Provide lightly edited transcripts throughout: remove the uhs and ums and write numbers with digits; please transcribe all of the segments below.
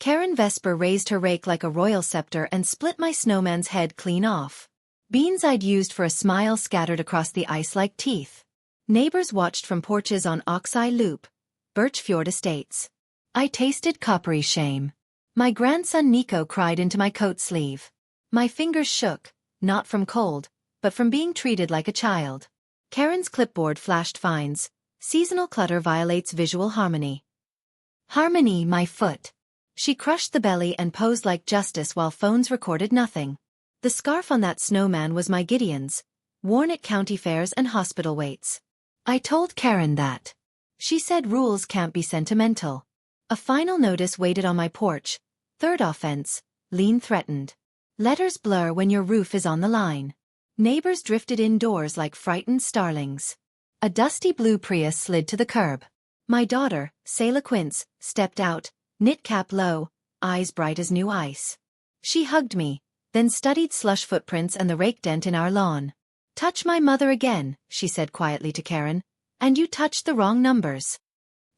Karen Vesper raised her rake like a royal scepter and split my snowman's head clean off. Beans I'd used for a smile scattered across the ice like teeth. Neighbors watched from porches on Oxeye Loop, Birchfjord Estates. I tasted coppery shame. My grandson Nico cried into my coat sleeve. My fingers shook, not from cold, but from being treated like a child. Karen's clipboard flashed fines. Seasonal clutter violates visual harmony. Harmony, my foot. She crushed the belly and posed like justice while phones recorded nothing. The scarf on that snowman was my Gideon's, worn at county fairs and hospital waits. I told Karen that. She said rules can't be sentimental. A final notice waited on my porch. Third offense, lien threatened. Letters blur when your roof is on the line. Neighbors drifted indoors like frightened starlings. A dusty blue Prius slid to the curb. My daughter, Selah Quince, stepped out, knit cap low, eyes bright as new ice. She hugged me, then studied slush footprints and the rake dent in our lawn. "Touch my mother again," she said quietly to Karen, "and you touched the wrong numbers."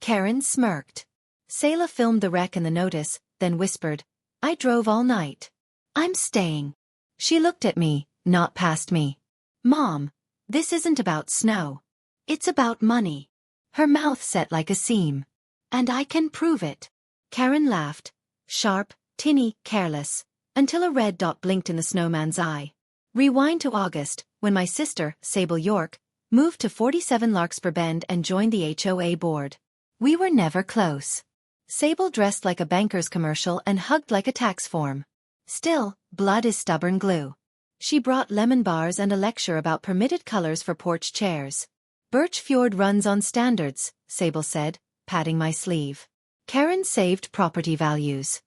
Karen smirked. Selah filmed the wreck and the notice, then whispered, "I drove all night. I'm staying." She looked at me, not past me. "Mom, this isn't about snow. It's about money." Her mouth set like a seam. "And I can prove it." Karen laughed, sharp, tinny, careless, until a red dot blinked in the snowman's eye. Rewind to August, when my sister, Sable York, moved to 47 Larkspur Bend and joined the HOA board. We were never close. Sable dressed like a banker's commercial and hugged like a tax form. Still, blood is stubborn glue. She brought lemon bars and a lecture about permitted colors for porch chairs. "Birchfjord runs on standards," Sable said, patting my sleeve. Karen saved property values.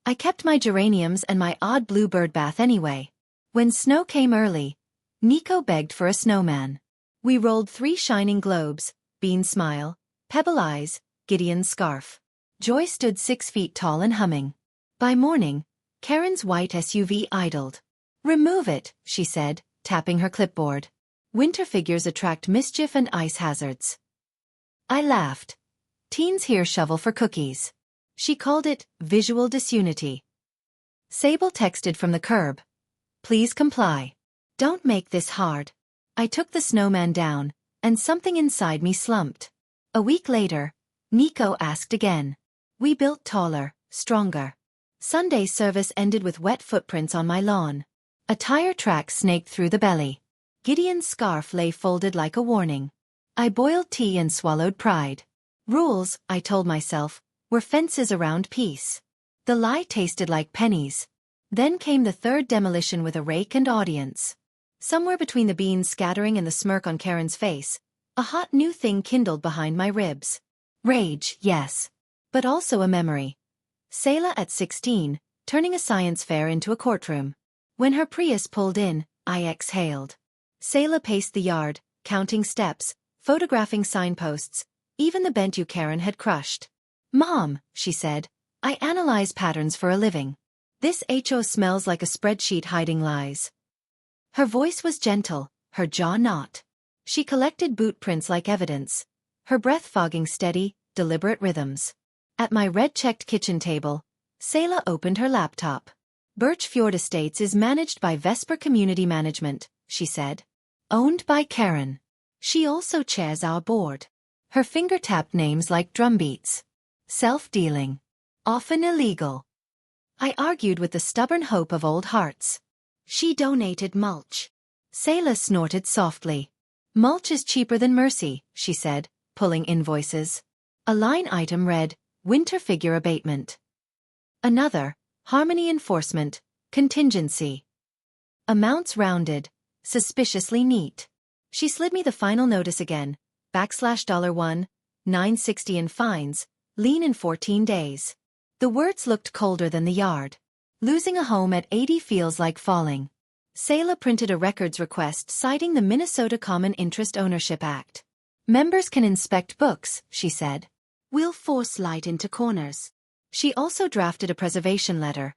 I kept my geraniums and my odd blue bird bath anyway. When snow came early, Nico begged for a snowman. We rolled 3 shining globes, Bean's smile, Pebble eyes, Gideon's scarf. Joy stood 6 feet tall and humming. By morning, Karen's white SUV idled. "Remove it," she said, tapping her clipboard. "Winter figures attract mischief and ice hazards." I laughed. Teens here shovel for cookies. She called it visual disunity. Sable texted from the curb. "Please comply. Don't make this hard." I took the snowman down, and something inside me slumped. A week later, Nico asked again. We built taller, stronger. Sunday service ended with wet footprints on my lawn. A tire track snaked through the belly. Gideon's scarf lay folded like a warning. I boiled tea and swallowed pride. Rules, I told myself, were fences around peace. The lie tasted like pennies. Then came the third demolition with a rake and audience. Somewhere between the beans scattering and the smirk on Karen's face, a hot new thing kindled behind my ribs. Rage, yes. But also a memory. Selah at 16, turning a science fair into a courtroom. When her Prius pulled in, I exhaled. Selah paced the yard, counting steps, photographing signposts, even the bent Karen had crushed. "Mom," she said, "I analyze patterns for a living. This HO smells like a spreadsheet hiding lies." Her voice was gentle, her jaw not. She collected boot prints like evidence, her breath fogging steady, deliberate rhythms. At my red-checked kitchen table, Selah opened her laptop. "Birchfjord Estates is managed by Vesper Community Management," she said. "Owned by Karen. She also chairs our board." Her finger tapped names like drumbeats. Self-dealing. Often illegal. I argued with the stubborn hope of old hearts. "She donated mulch." Selah snorted softly. "Mulch is cheaper than mercy," she said, pulling invoices. A line item read, "Winter figure abatement." Another, "Harmony enforcement, contingency." Amounts rounded, suspiciously neat. She slid me the final notice again, $1, $9.60 in fines, lien in 14 days. The words looked colder than the yard. Losing a home at 80 feels like falling. Selah printed a records request citing the Minnesota Common Interest Ownership Act. "Members can inspect books," she said. "We'll force light into corners." She also drafted a preservation letter.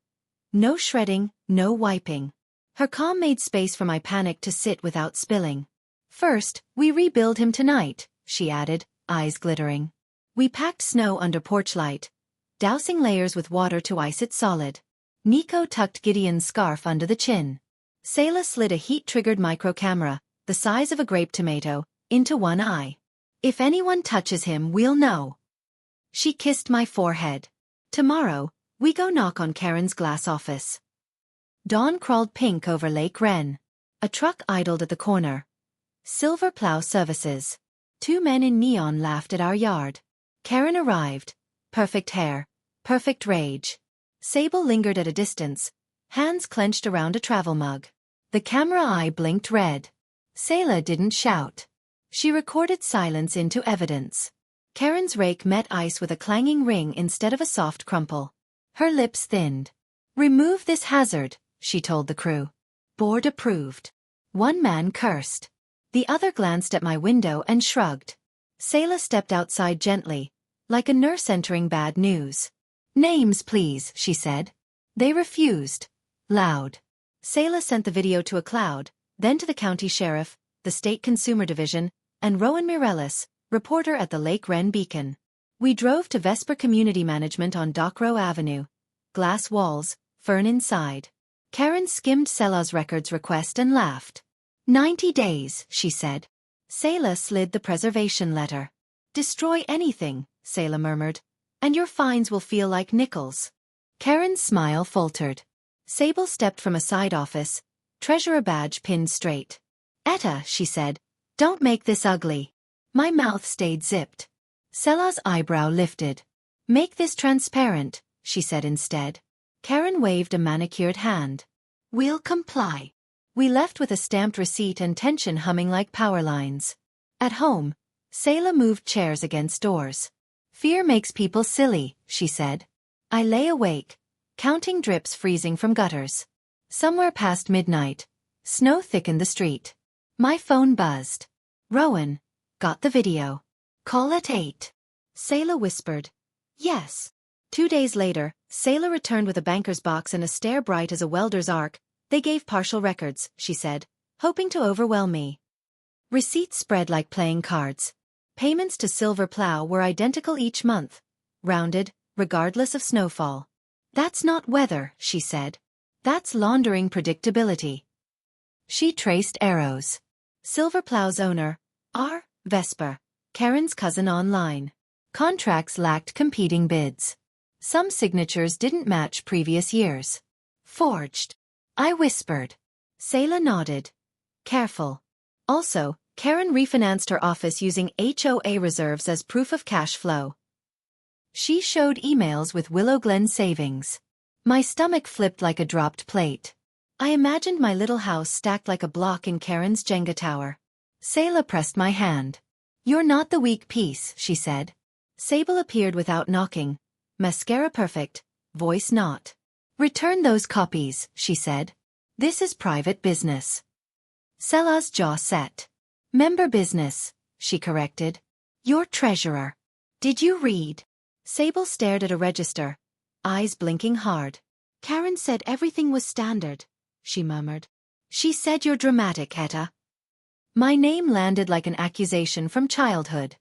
No shredding, no wiping. Her calm made space for my panic to sit without spilling. "First, we rebuild him tonight," she added, eyes glittering. We packed snow under porch light, dousing layers with water to ice it solid. Nico tucked Gideon's scarf under the chin. Selah slid a heat-triggered micro-camera, the size of a grape tomato, into one eye. If anyone touches him, we'll know. She kissed my forehead. Tomorrow, we go knock on Karen's glass office. Dawn crawled pink over Lake Wren. A truck idled at the corner. Silver Plow Services. 2 men in neon laughed at our yard. Karen arrived. Perfect hair. Perfect rage. Sable lingered at a distance, hands clenched around a travel mug. The camera eye blinked red. Selah didn't shout. She recorded silence into evidence. Karen's rake met ice with a clanging ring instead of a soft crumple. Her lips thinned. "Remove this hazard," she told the crew. Board approved. One man cursed. The other glanced at my window and shrugged. Selah stepped outside gently, like a nurse entering bad news. "Names, please," she said. They refused. Loud. Selah sent the video to a cloud, then to the county sheriff, the state consumer division, and Rowan Mireles, reporter at the Lake Wren Beacon. We drove to Vesper Community Management on Dockrow Avenue. Glass walls, fern inside. Karen skimmed Selah's records request and laughed. 90 days, she said. Selah slid the preservation letter. "Destroy anything," Selah murmured, "and your fines will feel like nickels." Karen's smile faltered. Sable stepped from a side office, treasurer badge pinned straight. "Etta," she said, "don't make this ugly." My mouth stayed zipped. Selah's eyebrow lifted. "Make this transparent," she said instead. Karen waved a manicured hand. "We'll comply." We left with a stamped receipt and tension humming like power lines. At home, Selah moved chairs against doors. "Fear makes people silly," she said. I lay awake, counting drips freezing from gutters. Somewhere past midnight, snow thickened the street. My phone buzzed. "Rowan, got the video. Call at 8. Selah whispered. "Yes." 2 days later, Selah returned with a banker's box and a stare bright as a welder's arc. "They gave partial records," she said, hoping to overwhelm me. Receipts spread like playing cards. Payments to Silver Plow were identical each month, rounded, regardless of snowfall. "That's not weather," she said. "That's laundering predictability." She traced arrows. Silver Plow's owner, R. Vesper, Karen's cousin online. Contracts lacked competing bids. Some signatures didn't match previous years. "Forged," I whispered. Selah nodded. "Careful." Also, Karen refinanced her office using HOA reserves as proof of cash flow. She showed emails with Willow Glen savings. My stomach flipped like a dropped plate. I imagined my little house stacked like a block in Karen's Jenga tower. Selah pressed my hand. "You're not the weak piece," she said. Sable appeared without knocking. Mascara perfect, voice not. "Return those copies," she said. "This is private business." Selah's jaw set. "Member business," she corrected. "You're treasurer. Did you read?" Sable stared at a register, eyes blinking hard. "Karen said everything was standard," she murmured. "She said you're dramatic, Etta." My name landed like an accusation from childhood.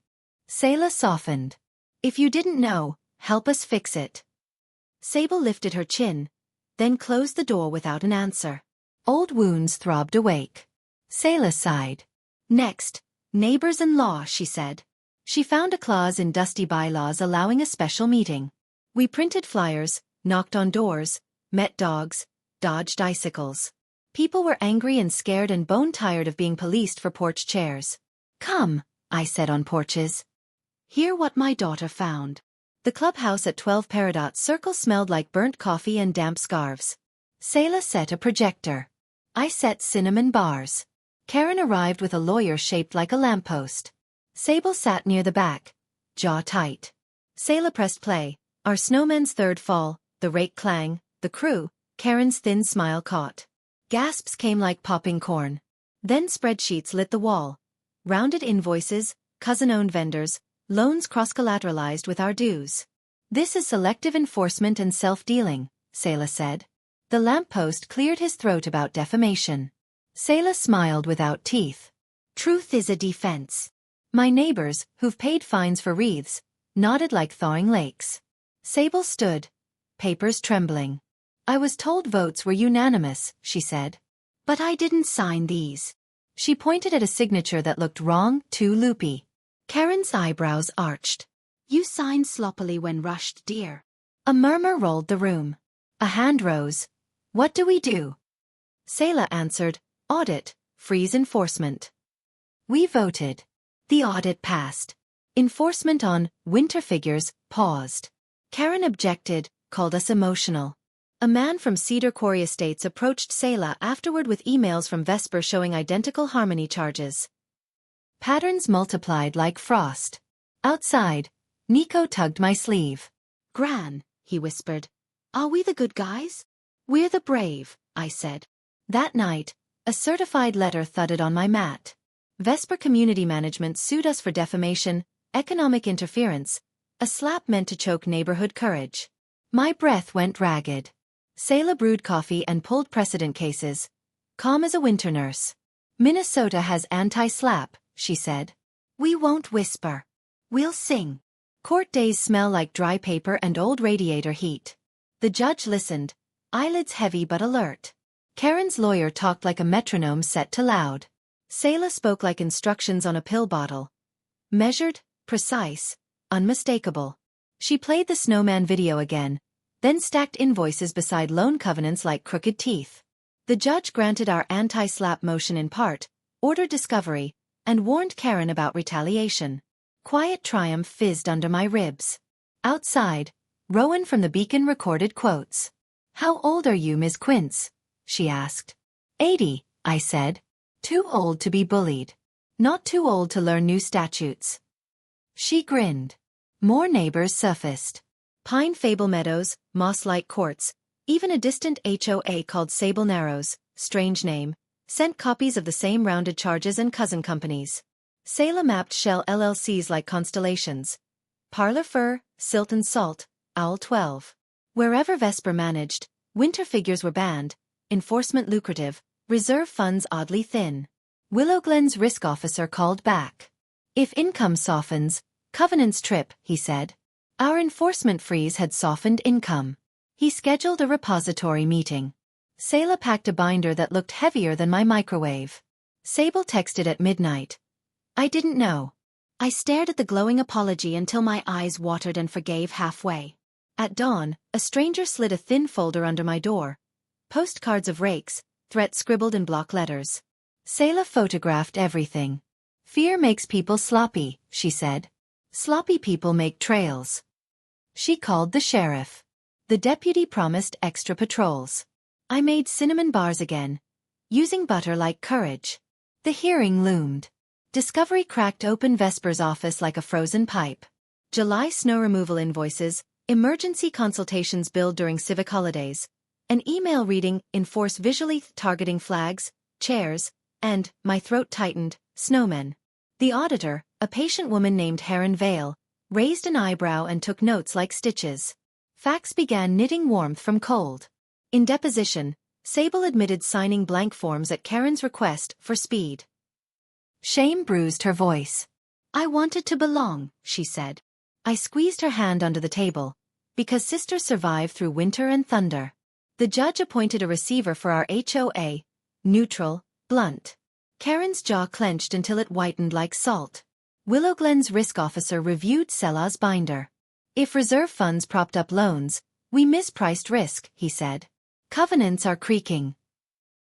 Selah softened. "If you didn't know, help us fix it." Sable lifted her chin, then closed the door without an answer. Old wounds throbbed awake. Selah sighed. "Next, neighbors and law," she said. She found a clause in dusty bylaws allowing a special meeting. We printed flyers, knocked on doors, met dogs, dodged icicles. People were angry and scared and bone-tired of being policed for porch chairs. "Come," I said on porches. "Hear what my daughter found." The clubhouse at 12 Peridot Circle smelled like burnt coffee and damp scarves. Selah set a projector. I set cinnamon bars. Karen arrived with a lawyer shaped like a lamppost. Sable sat near the back, jaw tight. Selah pressed play. Our snowman's third fall, the rake clang, the crew, Karen's thin smile caught. Gasps came like popping corn. Then spreadsheets lit the wall. Rounded invoices, cousin-owned vendors, loans cross-collateralized with our dues. "This is selective enforcement and self-dealing," Selah said. The lamppost cleared his throat about defamation. Selah smiled without teeth. "Truth is a defense." My neighbors, who've paid fines for wreaths, nodded like thawing lakes. Sable stood, papers trembling. I was told votes were unanimous, she said. But I didn't sign these. She pointed at a signature that looked wrong, too loopy. Karen's eyebrows arched. You signed sloppily when rushed, dear. A murmur rolled the room. A hand rose. What do we do? Selah answered, audit, freeze enforcement. We voted. The audit passed. Enforcement on winter figures paused. Karen objected, called us emotional. A man from Cedar Quarry Estates approached Selah afterward with emails from Vesper showing identical harmony charges. Patterns multiplied like frost. Outside, Nico tugged my sleeve. Gran, he whispered. Are we the good guys? We're the brave, I said. That night, a certified letter thudded on my mat. Vesper Community Management sued us for defamation, economic interference, a slap meant to choke neighborhood courage. My breath went ragged. Selah brewed coffee and pulled precedent cases. Calm as a winter nurse. Minnesota has anti-SLAPP, she said. We won't whisper. We'll sing. Court days smell like dry paper and old radiator heat. The judge listened, eyelids heavy but alert. Karen's lawyer talked like a metronome set to loud. Selah spoke like instructions on a pill bottle. Measured, precise, unmistakable. She played the Snowman video again, then stacked invoices beside loan covenants like crooked teeth. The judge granted our anti-SLAPP motion in part, ordered discovery, and warned Karen about retaliation. Quiet triumph fizzed under my ribs. Outside, Rowan from the Beacon recorded quotes. How old are you, Ms. Quince? She asked. 80, I said. Too old to be bullied. Not too old to learn new statutes. She grinned. More neighbors surfaced. Pine Fable Meadows, moss-like courts, even a distant HOA called Sable Narrows, strange name, sent copies of the same rounded charges and cousin companies. Selah mapped shell LLCs like constellations. Parlor Fur, Silt and Salt, Owl 12. Wherever Vesper managed, winter figures were banned, enforcement lucrative, reserve funds oddly thin. Willowglen's risk officer called back. If income softens, covenants trip, he said. Our enforcement freeze had softened income. He scheduled a repository meeting. Selah packed a binder that looked heavier than my microwave. Sable texted at midnight. I didn't know. I stared at the glowing apology until my eyes watered and forgave halfway. At dawn, a stranger slid a thin folder under my door. Postcards of rakes, threats scribbled in block letters. Selah photographed everything. Fear makes people sloppy, she said. Sloppy people make trails. She called the sheriff. The deputy promised extra patrols. I made cinnamon bars again, using butter like courage. The hearing loomed. Discovery cracked open Vesper's office like a frozen pipe. July snow removal invoices, emergency consultations billed during civic holidays, an email reading, enforce visually targeting flags, chairs, and, my throat tightened, snowmen. The auditor, a patient woman named Heron Vale, raised an eyebrow and took notes like stitches. Facts began knitting warmth from cold. In deposition, Sable admitted signing blank forms at Karen's request for speed. Shame bruised her voice. I wanted to belong, she said. I squeezed her hand under the table, because sisters survive through winter and thunder. The judge appointed a receiver for our HOA, neutral, blunt. Karen's jaw clenched until it whitened like salt. Willowglen's risk officer reviewed Selah's binder. If reserve funds propped up loans, we mispriced risk, he said. Covenants are creaking.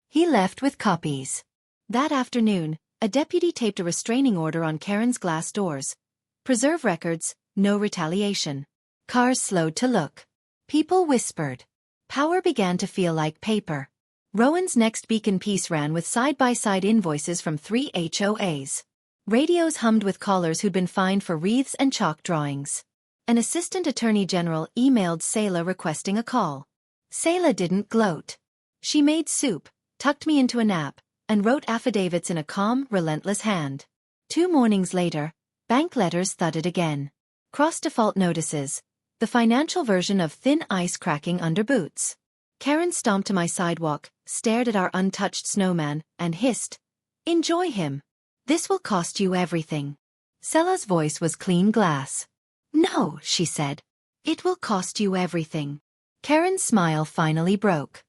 He left with copies. That afternoon, a deputy taped a restraining order on Karen's glass doors. Preserve records, no retaliation. Cars slowed to look. People whispered. Power began to feel like paper. Rowan's next Beacon piece ran with side-by-side invoices from 3 HOAs. Radios hummed with callers who'd been fined for wreaths and chalk drawings. An assistant attorney general emailed Selah requesting a call. Selah didn't gloat. She made soup, tucked me into a nap, and wrote affidavits in a calm, relentless hand. 2 mornings later, bank letters thudded again. Cross-default notices, the financial version of thin ice cracking under boots. Karen stomped to my sidewalk, stared at our untouched snowman, and hissed, "Enjoy him. This will cost you everything." Selah's voice was clean glass. "No," she said. It will cost you everything. Karen's smile finally broke.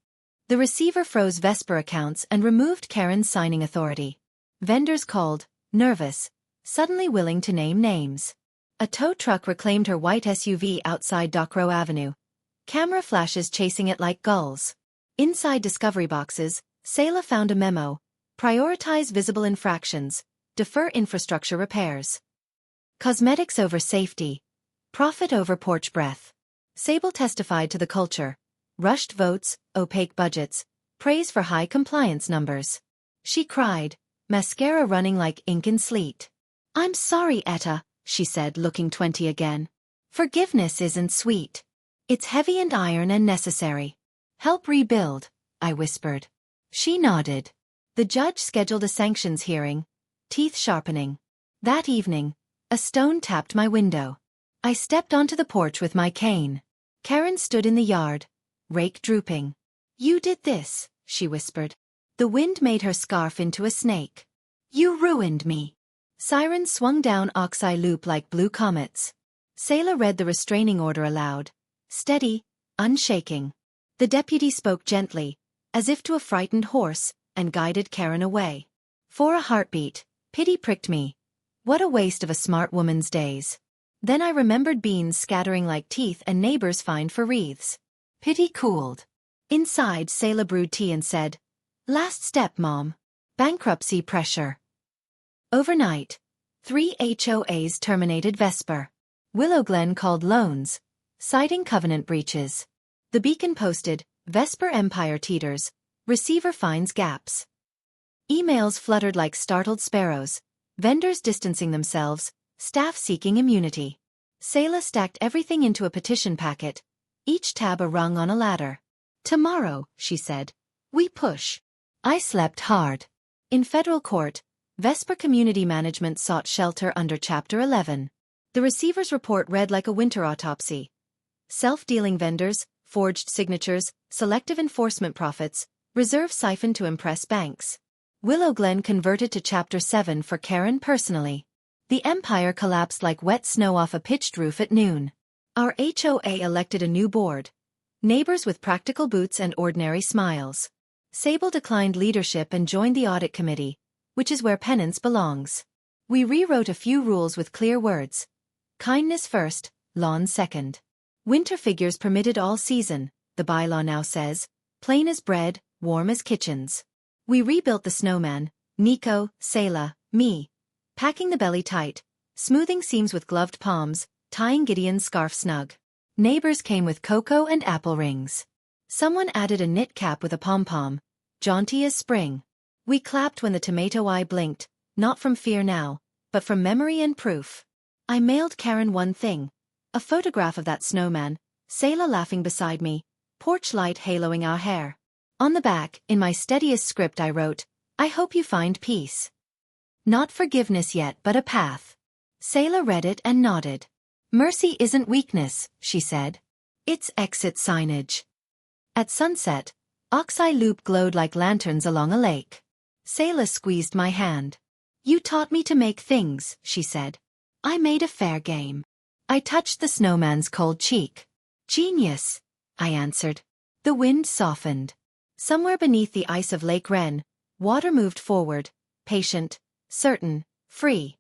The receiver froze Vesper accounts and removed Karen's signing authority. Vendors called, nervous, suddenly willing to name names. A tow truck reclaimed her white SUV outside Dockrow Avenue, camera flashes chasing it like gulls. Inside discovery boxes, Selah found a memo: prioritize visible infractions, defer infrastructure repairs. Cosmetics over safety, profit over porch breath. Sable testified to the culture: rushed votes, opaque budgets, praise for high compliance numbers. She cried, mascara running like ink in sleet. I'm sorry, Etta, she said, looking 20 again. Forgiveness isn't sweet. It's heavy and iron and necessary. Help rebuild, I whispered. She nodded. The judge scheduled a sanctions hearing, teeth sharpening. That evening, a stone tapped my window. I stepped onto the porch with my cane. Karen stood in the yard, rake drooping. You did this, she whispered. The wind made her scarf into a snake. You ruined me. Sirens swung down Oxeye Loop like blue comets. Selah read the restraining order aloud, steady, unshaking. The deputy spoke gently, as if to a frightened horse, and guided Karen away. For a heartbeat, pity pricked me. What a waste of a smart woman's days. Then I remembered beans scattering like teeth and neighbors fined for wreaths. Pity cooled. Inside, Selah brewed tea and said, last step, Mom. Bankruptcy pressure. Overnight, 3 HOAs terminated Vesper. Willow Glen called loans, citing covenant breaches. The Beacon posted, Vesper Empire teeters, receiver finds gaps. Emails fluttered like startled sparrows, vendors distancing themselves, staff seeking immunity. Selah stacked everything into a petition packet, each tab a rung on a ladder. Tomorrow, she said, we push. I slept hard. In federal court, Vesper Community Management sought shelter under Chapter 11. The receiver's report read like a winter autopsy. Self-dealing vendors, forged signatures, selective enforcement profits, reserve siphoned to impress banks. Willow Glen converted to Chapter 7 for Karen personally. The empire collapsed like wet snow off a pitched roof at noon. Our HOA elected a new board. Neighbors with practical boots and ordinary smiles. Sable declined leadership and joined the audit committee, which is where penance belongs. We rewrote a few rules with clear words. Kindness first, lawn second. Winter figures permitted all season, the bylaw now says, plain as bread, warm as kitchens. We rebuilt the Snowman, Nico, Selah, me, packing the belly tight, smoothing seams with gloved palms, tying Gideon's scarf snug. Neighbors came with cocoa and apple rings. Someone added a knit cap with a pom-pom, jaunty as spring. We clapped when the tomato eye blinked, not from fear now, but from memory and proof. I mailed Karen one thing, a photograph of that snowman, Selah laughing beside me, porch light haloing our hair. On the back, in my steadiest script I wrote, I hope you find peace. Not forgiveness yet but a path. Selah read it and nodded. Mercy isn't weakness, she said. It's exit signage. At sunset, Oxeye Loop glowed like lanterns along a lake. Selah squeezed my hand. You taught me to make things, she said. I made a fair game. I touched the snowman's cold cheek. Genius, I answered. The wind softened. Somewhere beneath the ice of Lake Wren, water moved forward, patient, certain, free.